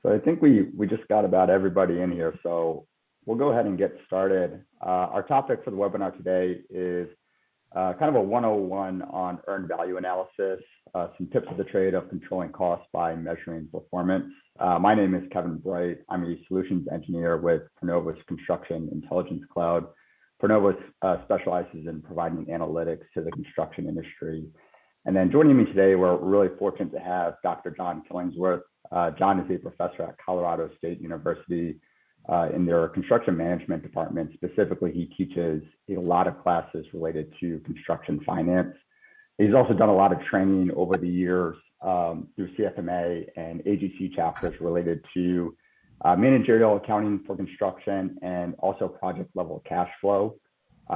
So I think we just got about everybody in here. So we'll go ahead and get started. Our topic for the webinar today is kind of a 101 on earned value analysis, some tips of the trade of controlling costs by measuring performance. My name is Kevin Bright. I'm a solutions engineer with Pronovus Construction Intelligence Cloud. Pronovus specializes in providing analytics to the construction industry. And then joining me today, we're really fortunate to have Dr. John Killingsworth. John is a professor at Colorado State University in their construction management department. Specifically, he teaches a lot of classes related to construction finance. He's also done a lot of training over the years through CFMA and AGC chapters related to managerial accounting for construction and also project level cash flow.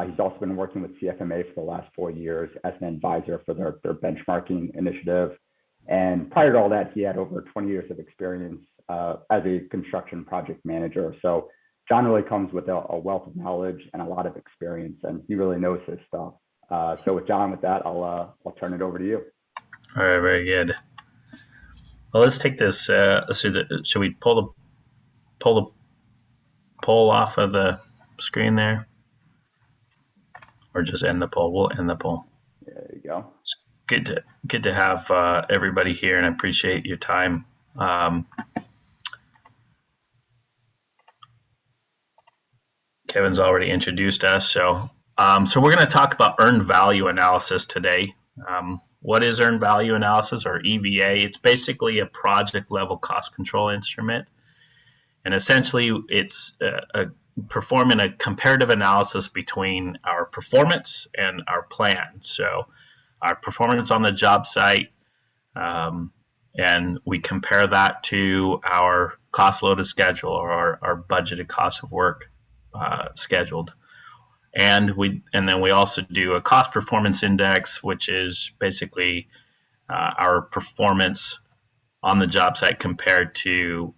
He's also been working with CFMA for the last 4 years as an advisor for their benchmarking initiative. And prior to all that, he had over 20 years of experience as a construction project manager. So John really comes with a wealth of knowledge and a lot of experience, and he really knows his stuff. So with John, with that, I'll turn it over to you. All right, very good. Well, let's take this. Should we pull the poll off of the screen there, or just end the poll? We'll end the poll. There you go. It's good to have everybody here, and I appreciate your time. Kevin's already introduced us, so we're going to talk about earned value analysis today. What is earned value analysis, or EVA? It's basically a project level cost control instrument, and essentially it's performing a comparative analysis between our performance and our plan. So our performance on the job site, and we compare that to our cost loaded schedule, or our budgeted cost of work scheduled. And then we also do a cost performance index, which is basically our performance on the job site compared to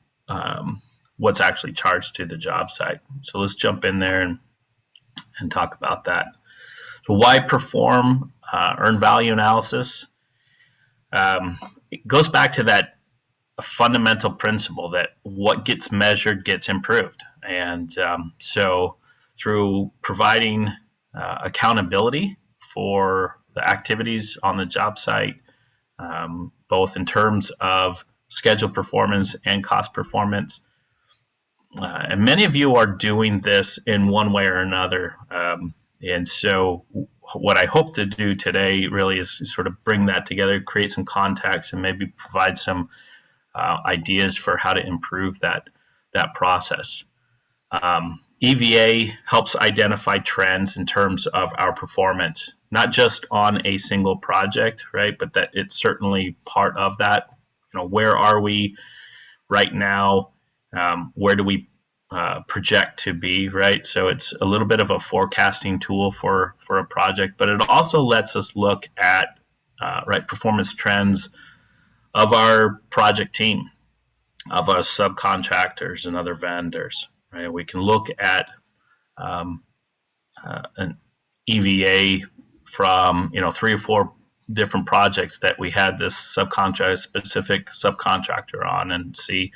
what's actually charged to the job site. So let's jump in there and talk about that. So why perform earned value analysis? It goes back to that fundamental principle that what gets measured gets improved. And so through providing accountability for the activities on the job site, both in terms of schedule performance and cost performance, and many of you are doing this in one way or another. And so what I hope to do today really is sort of bring that together, create some context, and maybe provide some ideas for how to improve that process. EVA helps identify trends in terms of our performance, not just on a single project, right? But that it's certainly part of that. Where are we right now? Where do we project to be, right? So it's a little bit of a forecasting tool for a project, but it also lets us look at performance trends of our project team, of our subcontractors and other vendors. Right? We can look at an EVA from 3 or 4 different projects that we had this specific subcontractor on, and see,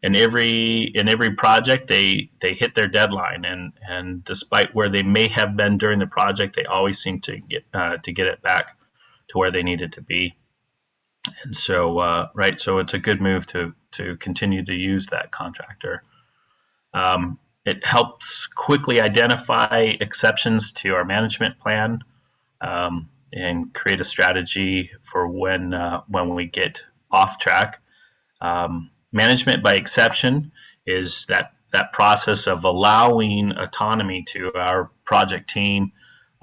in every project they hit their deadline, and despite where they may have been during the project, they always seem to get it back to where they needed to be. And so so it's a good move to continue to use that contractor. It helps quickly identify exceptions to our management plan, and create a strategy for when we get off track. Management by exception is that process of allowing autonomy to our project team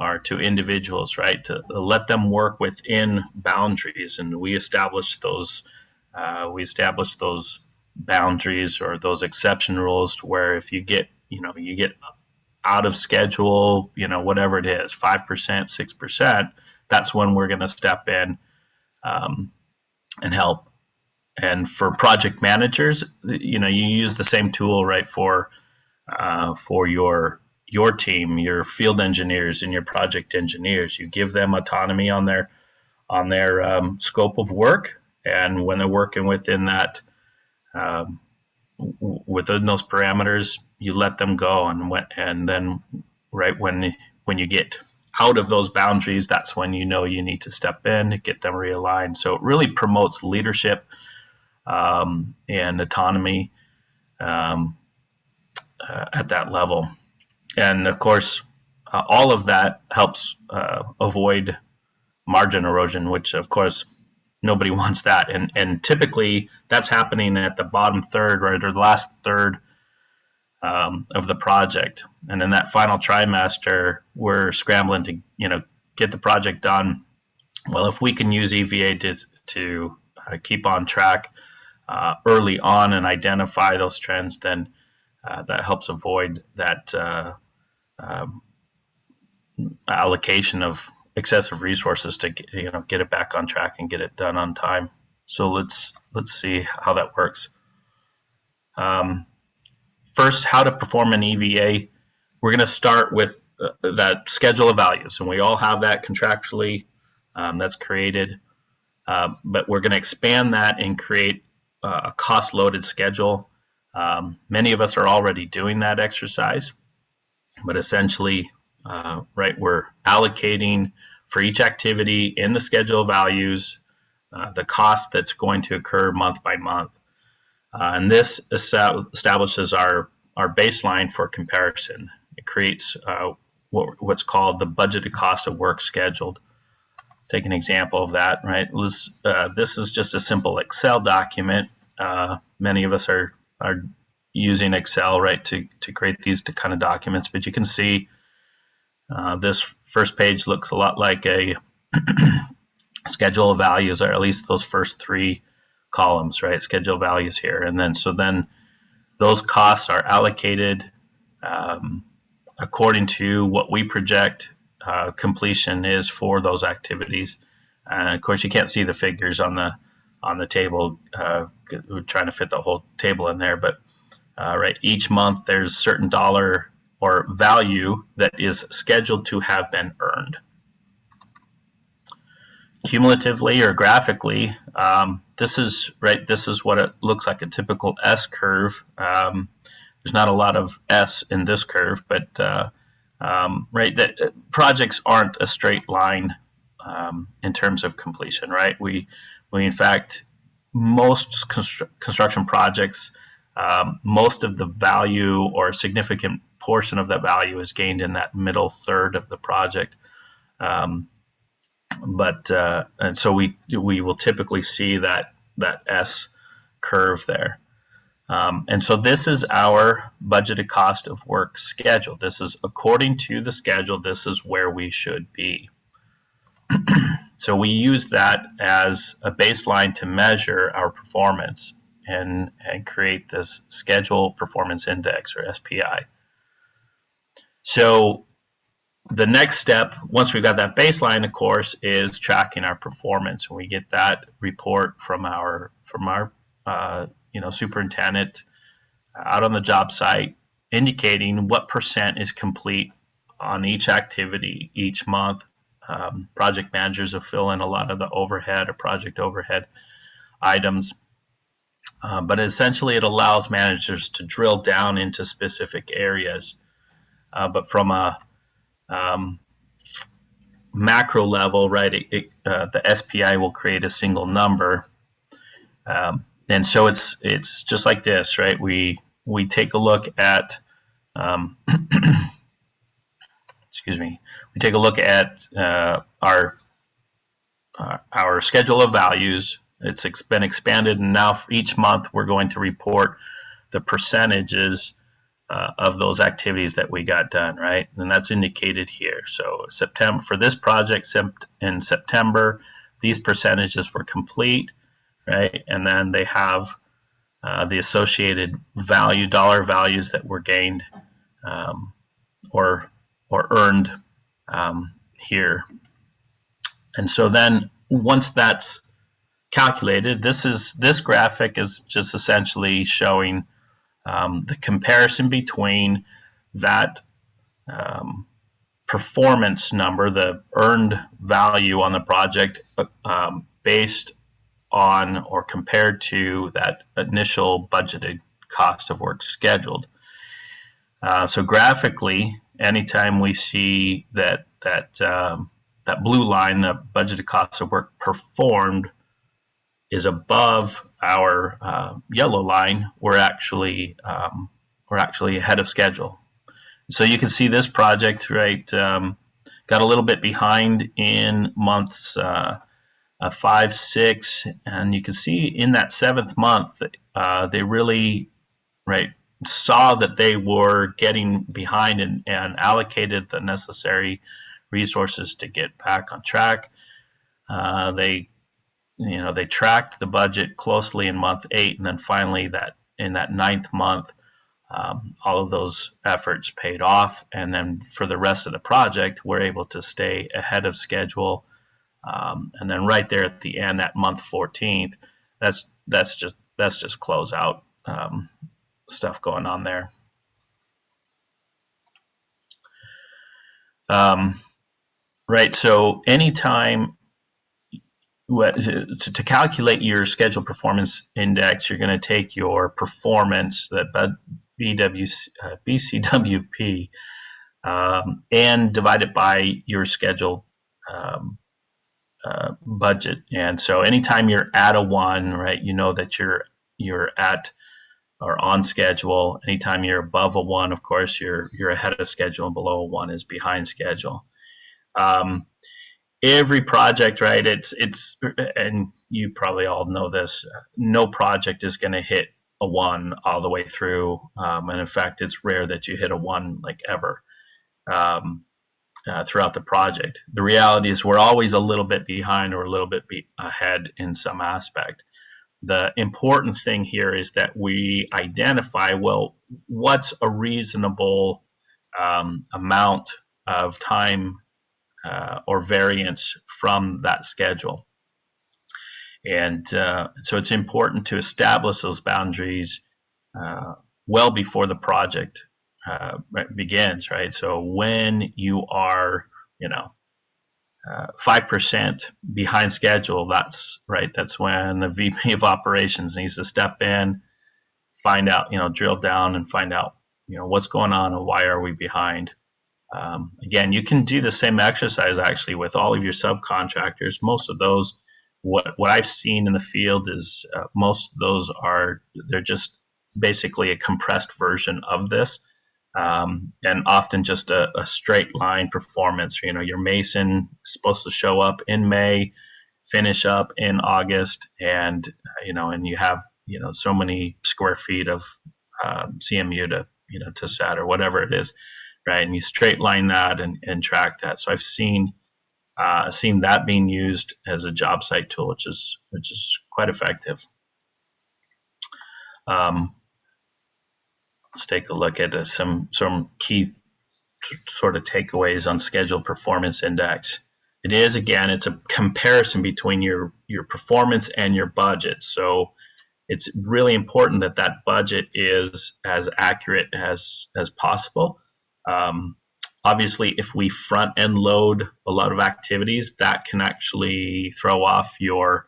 or to individuals, right? To let them work within boundaries, and we establish those boundaries or those exception rules to where if you get out of schedule, whatever it is, 5%, 6%, that's when we're going to step in and help. And for project managers, you use the same tool, right, for your team, your field engineers and your project engineers. You give them autonomy on their scope of work, and when they're working within that within those parameters, you let them go, and then right when you get out of those boundaries, that's when you know you need to step in to get them realigned. So it really promotes leadership and autonomy at that level. And of course, all of that helps avoid margin erosion, which of course nobody wants that. And typically that's happening at the bottom third, right, or the last third of the project. And in that final trimester, we're scrambling to get the project done. Well, if we can use EVA to keep on track early on and identify those trends, then that helps avoid that allocation of excessive resources to get it back on track and get it done on time. So let's see how that works. First, how to perform an EVA. We're going to start with that schedule of values, and we all have that contractually. That's created, but we're going to expand that and create a cost-loaded schedule. Many of us are already doing that exercise, but essentially, right, we're allocating for each activity in the schedule of values the cost that's going to occur month by month. And this establishes our baseline for comparison. It creates what's called the budgeted cost of work scheduled. Let's take an example of that, right? This is just a simple Excel document. Many of us are using Excel, right, to create these kind of documents, but you can see this first page looks a lot like a schedule of values, or at least those first three columns, right? Schedule values here. And then those costs are allocated according to what we project completion is for those activities. And of course, you can't see the figures on the table. We're trying to fit the whole table in there, but right, each month there's a certain dollar or value that is scheduled to have been earned. Cumulatively or graphically, this is what it looks like, a typical S curve. There's not a lot of S in this curve, but right, that projects aren't a straight line in terms of completion, right? We in fact, most construction projects, most of the value or a significant portion of that value is gained in that middle third of the project. And so we will typically see that S curve there. And so this is our budgeted cost of work schedule. This is according to the schedule. This is where we should be. So we use that as a baseline to measure our performance and create this schedule performance index, or SPI. So the next step, once we've got that baseline, of course, is tracking our performance. And we get that report from our superintendent out on the job site, indicating what percent is complete on each activity each month. Project managers will fill in a lot of the overhead or project overhead items. But essentially, it allows managers to drill down into specific areas. But from a macro level, right, the SPI will create a single number. And so it's just like this, right? We take a look at we take a look at our schedule of values. It's been expanded, and now for each month we're going to report the percentages of those activities that we got done, right? And that's indicated here. So September, for this project in September, these percentages were complete, right? And then they have the associated dollar values that were gained or earned here. And so then once that's calculated, this graphic is just essentially showing the comparison between that performance number, the earned value on the project, based on or compared to that initial budgeted cost of work scheduled. So graphically, anytime we see that blue line, the budgeted cost of work performed, is above our yellow line, we're actually ahead of schedule. So you can see this project, right, got a little bit behind in months 5, 6, and you can see in that 7th month, they really, right, saw that they were getting behind and allocated the necessary resources to get back on track. They tracked the budget closely in month 8, and then finally in that 9th month, all of those efforts paid off. And then for the rest of the project, we're able to stay ahead of schedule. And then right there at the end, that month 14th, that's just closeout stuff going on there. Right. So anytime to calculate your schedule performance index, you're going to take your performance, that BCWP, and divide it by your schedule budget. And so anytime you're at a 1, right, you know that you're at or on schedule. Anytime you're above a 1, of course, you're ahead of schedule, and below a 1 is behind schedule. Every project, right, it's and you probably all know this, no project is going to hit a 1 all the way through. And in fact, it's rare that you hit a 1 like ever throughout the project. The reality is we're always a little bit behind or a little bit ahead in some aspect. The important thing here is that we identify, well, what's a reasonable amount of time or variance from that schedule. And so it's important to establish those boundaries well before the project begins, right? So when you are, 5% behind schedule, that's right. That's when the VP of operations needs to step in, find out, drill down and find out, what's going on and why are we behind. Again, you can do the same exercise actually with all of your subcontractors. Most of those, what I've seen in the field is most of those they're just basically a compressed version of this. And often just a straight line performance. Your mason is supposed to show up in May, finish up in August, and and you have so many square feet of CMU to set or whatever it is, right? And you straight line that and track that. So I've seen that being used as a job site tool, which is quite effective. Let's take a look at some key sort of takeaways on schedule performance index. It's a comparison between your performance and your budget. So it's really important that budget is as accurate as possible. Obviously, if we front end load a lot of activities, that can actually throw off your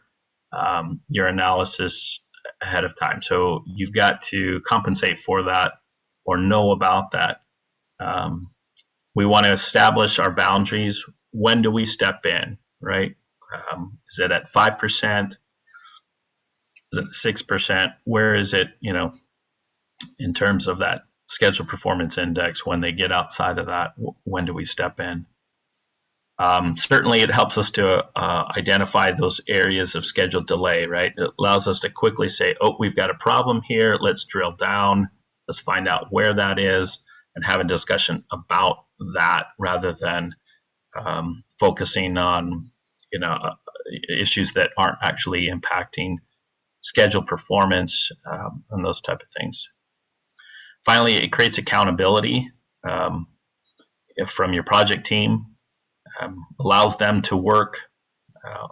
analysis ahead of time. So you've got to compensate for that or know about that. We want to establish our boundaries. When do we step in, right? Is it at 5%? Is it 6%? Where is it, in terms of that schedule performance index? When they get outside of that, when do we step in? Certainly, it helps us to identify those areas of scheduled delay, right? It allows us to quickly say, oh, we've got a problem here. Let's drill down. Let's find out where that is and have a discussion about that rather than focusing on, issues that aren't actually impacting schedule performance and those type of things. Finally, it creates accountability from your project team. Allows them to work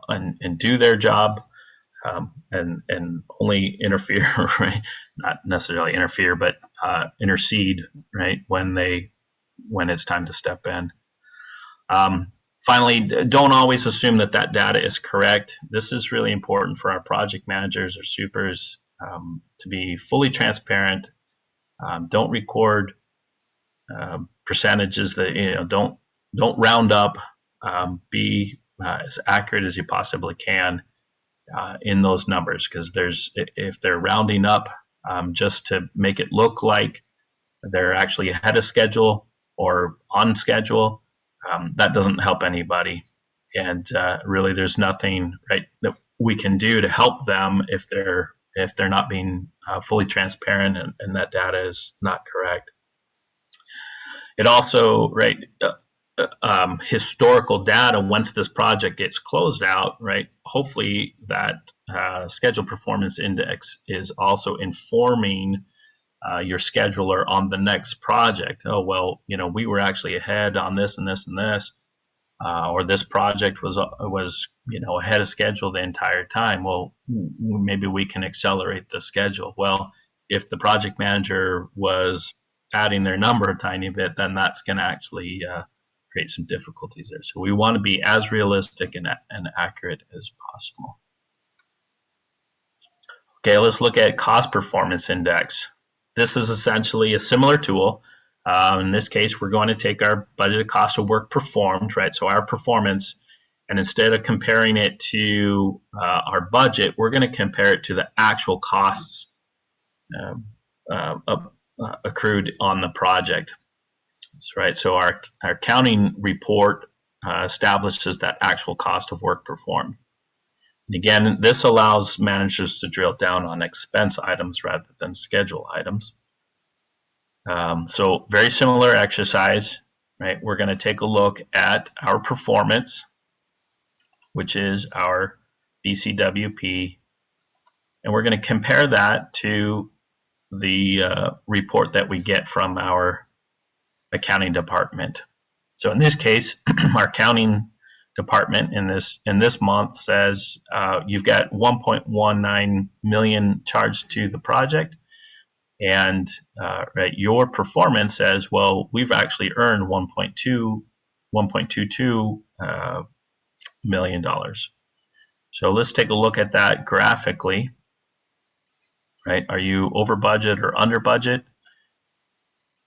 and do their job and only interfere, right? Not necessarily interfere, but intercede, right? When it's time to step in. Finally, don't always assume that that data is correct. This is really important for our project managers or supers to be fully transparent. Don't record percentages that don't round up. Be as accurate as you possibly can in those numbers, because if they're rounding up just to make it look like they're actually ahead of schedule or on schedule, that doesn't help anybody. And really, there's nothing that we can do to help them if they're not being fully transparent and that data is not correct. It also, historical data, once this project gets closed out, hopefully that schedule performance index is also informing your scheduler on the next project. Oh, well, we were actually ahead on this and this and this, or this project was ahead of schedule the entire time. Well, maybe we can accelerate the schedule. Well, if the project manager was adding their number a tiny bit, then that's going to actually create some difficulties there. So we want to be as realistic and accurate as possible. Okay, let's look at cost performance index. This is essentially a similar tool. In this case, we're going to take our budgeted cost of work performed, so our performance, and instead of comparing it to our budget, we're going to compare it to the actual costs accrued on the project. So our accounting report establishes that actual cost of work performed. And again, this allows managers to drill down on expense items rather than schedule items. So very similar exercise, We're going to take a look at our performance, which is our BCWP, and we're going to compare that to the report that we get from our accounting department. So in this case, our accounting department in this month says you've got 1.19 million charged to the project, and your performance says, well, we've actually earned 1.22 million dollars. So let's take a look at that graphically. Are you over budget or under budget?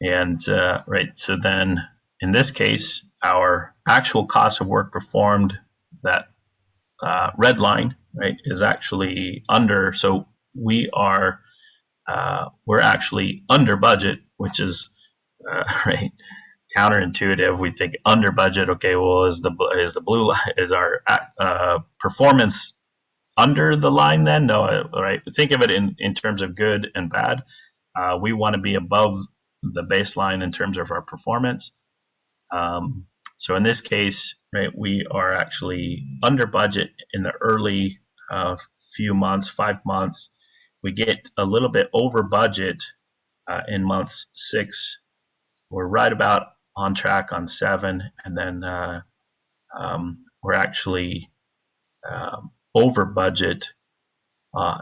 And so then in this case, our actual cost of work performed, that red line, is actually under. So we're actually under budget, which is counterintuitive. We think under budget. Okay, well, is the blue line, is our performance under the line then? No, Think of it in terms of good and bad. We want to be above the baseline in terms of our performance. So in this case, we are actually under budget in the early few months, 5 months. We get a little bit over budget in months 6. We're right about on track on 7, and then we're actually over budget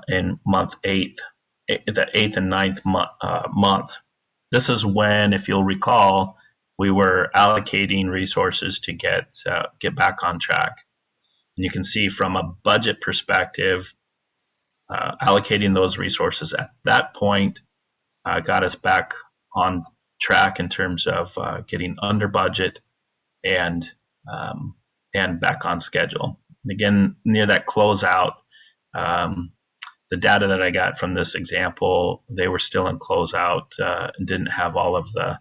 in month 8, the 8th and 9th month. This is when, if you'll recall, we were allocating resources to get back on track. And you can see from a budget perspective, allocating those resources at that point got us back on track in terms of getting under budget and back on schedule. And again, near that closeout, the data that I got from this example, they were still in closeout and didn't have all of the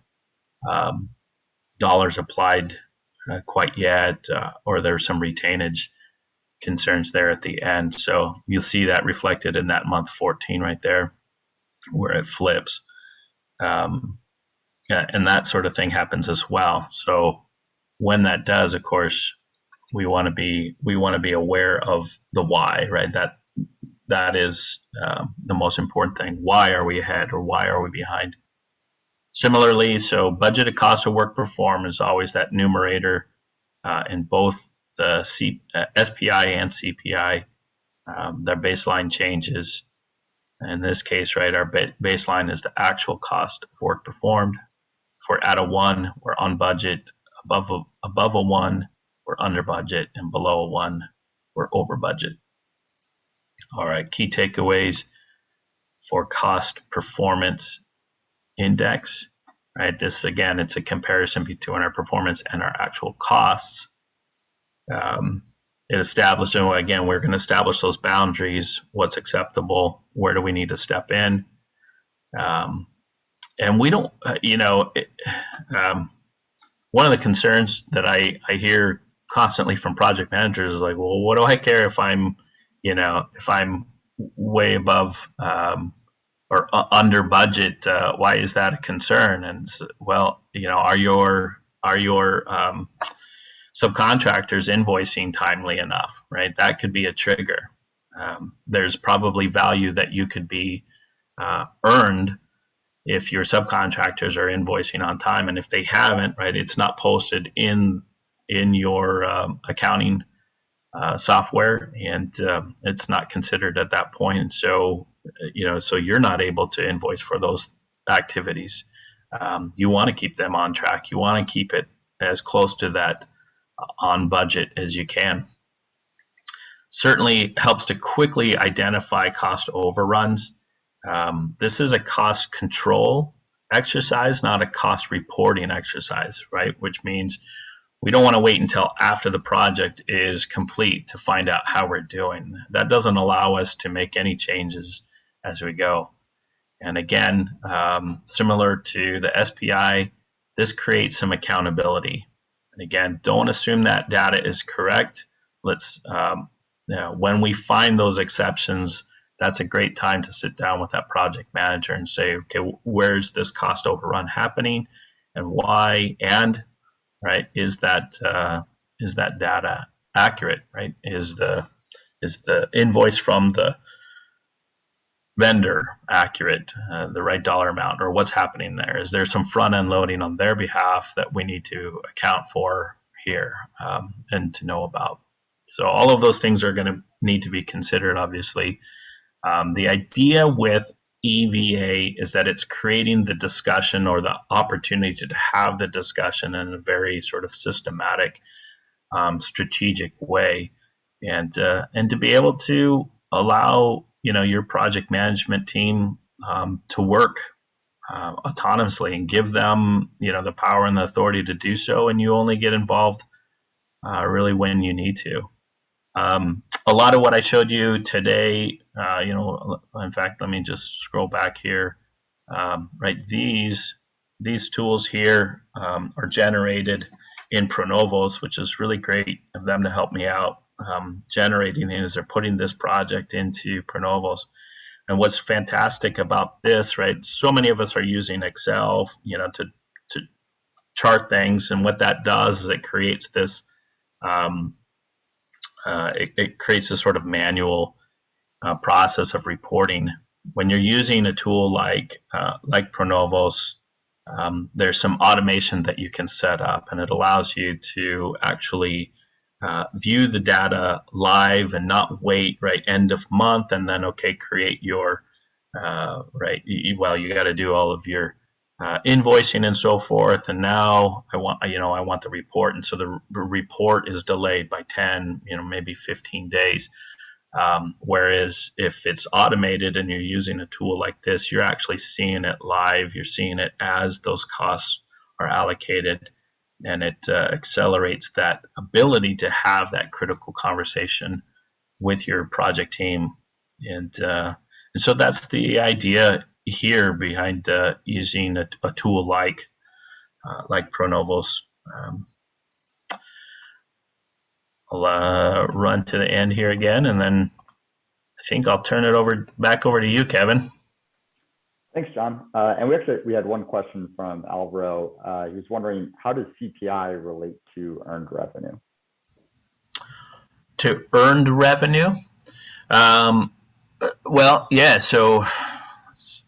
dollars applied quite yet, or there's some retainage concerns there at the end. So you'll see that reflected in that month 14 right there, where it flips. And that sort of thing happens as well. So when that does, of course, we want to be aware of the why, That is the most important thing. Why are we ahead or why are we behind? Similarly, so budgeted cost of work performed is always that numerator in both the SPI and CPI. Their baseline changes. In this case, our baseline is the actual cost of work performed. If we're at a 1, we're on budget. Above a 1, we're under budget, and below a 1, we're over budget. All right, key takeaways for cost performance index. Right, this again, it's a comparison between our performance and our actual costs. It establishes, again, we're going to establish those boundaries. What's acceptable? Where do we need to step in? And we don't, one of the concerns that I hear constantly from project managers is like, well, what do I care if I'm way above or under budget? Why is that a concern? And well, are your subcontractors invoicing timely enough? Right, that could be a trigger. There's probably value that you could be earned if your subcontractors are invoicing on time, and if they haven't, right, it's not posted in your accounting software, and it's not considered at that point. So so you're not able to invoice for those activities. You want to keep them on track. You want to keep it as close to that on budget as you can. Certainly helps to quickly identify cost overruns. This is a cost control exercise, not a cost reporting exercise, right? Which means we don't want to wait until after the project is complete to find out how we're doing. That doesn't allow us to make any changes as we go. And again, similar to the SPI, this creates some accountability. And again, don't assume that data is correct. Let's, when we find those exceptions, that's a great time to sit down with that project manager and say, okay, where's this cost overrun happening and why? And right, is that data accurate? Right, is the invoice from the vendor accurate, the right dollar amount, or what's happening there? Is there some front end loading on their behalf that we need to account for here and to know about? So all of those things are going to need to be considered, obviously. The idea with EVA is that it's creating the discussion or the opportunity to have the discussion in a very sort of systematic, strategic way, and to be able to allow your project management team to work autonomously and give them the power and the authority to do so, and you only get involved really when you need to. A lot of what I showed you today, in fact, let me just scroll back here. Right, these tools here are generated in Pronovos, which is really great of them to help me out generating it as they're putting this project into Pronovos. And what's fantastic about this, right? So many of us are using Excel, to chart things, and what that does is it creates this. It creates a sort of manual process of reporting. When you're using a tool like Pronovos, there's some automation that you can set up, and it allows you to actually view the data live and not wait end of month and then create your you got to do all of your invoicing and so forth, and now I want the report, and so the report is delayed by 10 maybe 15 days, whereas if it's automated and you're using a tool like this, you're actually seeing it live, you're seeing it as those costs are allocated, and it accelerates that ability to have that critical conversation with your project team, and so that's the idea here behind using a tool like Pronovos. I'll run to the end here again, and then I think I'll turn it back over to you, Kevin. Thanks, John. And we had one question from Alvaro. He was wondering, how does CPI relate to earned revenue? To earned revenue? Well, yeah. So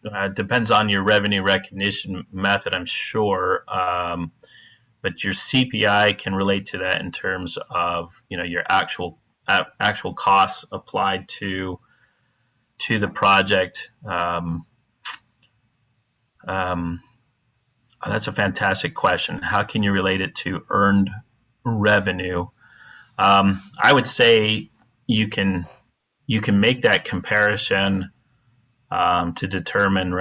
it depends on your revenue recognition method, I'm sure. But your CPI can relate to that in terms of your actual costs applied to the project. That's a fantastic question. How can you relate it to earned revenue? I would say you can you can make that comparison to determine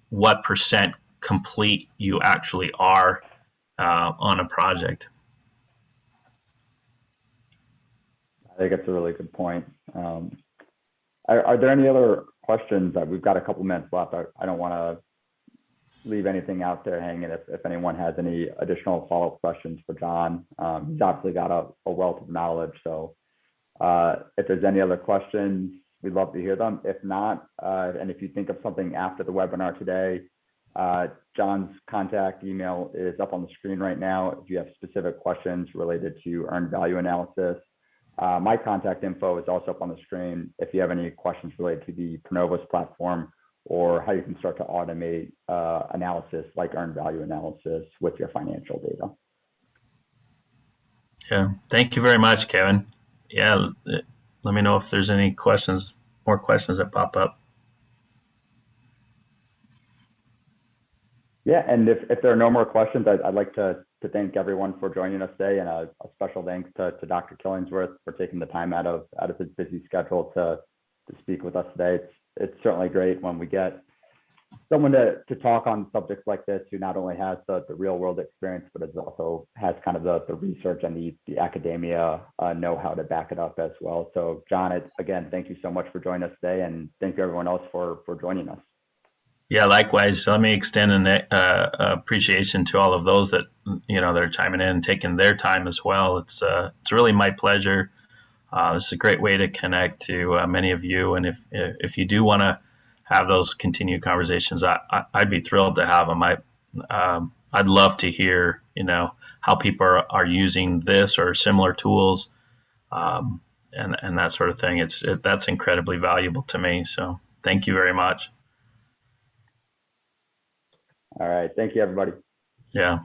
what percent complete you actually are on a project. I think it's a really good point. Are there any other questions? We've got a couple minutes left. I don't want to leave anything out there hanging if anyone has any additional follow-up questions for John. He's obviously got a wealth of knowledge. So if there's any other questions, we'd love to hear them. If not, and if you think of something after the webinar today, John's contact email is up on the screen right now. If you have specific questions related to earned value analysis, my contact info is also up on the screen. If you have any questions related to the Pronovus platform or how you can start to automate analysis like earned value analysis with your financial data. Yeah, thank you very much, Kevin. Yeah, let me know if there's any questions, more questions that pop up. Yeah, and if there are no more questions, I'd like to thank everyone for joining us today, and a special thanks to Dr. Killingsworth for taking the time out of his busy schedule to speak with us today. It's certainly great when we get someone to talk on subjects like this who not only has the real world experience, but is also has kind of the research and the academia know-how to back it up as well. So John, again, thank you so much for joining us today, and thank you everyone else for joining us. Yeah, likewise. Let me extend an appreciation to all of those that that are chiming in and taking their time as well. It's really my pleasure. It's a great way to connect to many of you, and if you do want to have those continued conversations, I'd be thrilled to have them. I'd love to hear how people are using this or similar tools, and that sort of thing. That's incredibly valuable to me. So thank you very much. All right. Thank you, everybody. Yeah.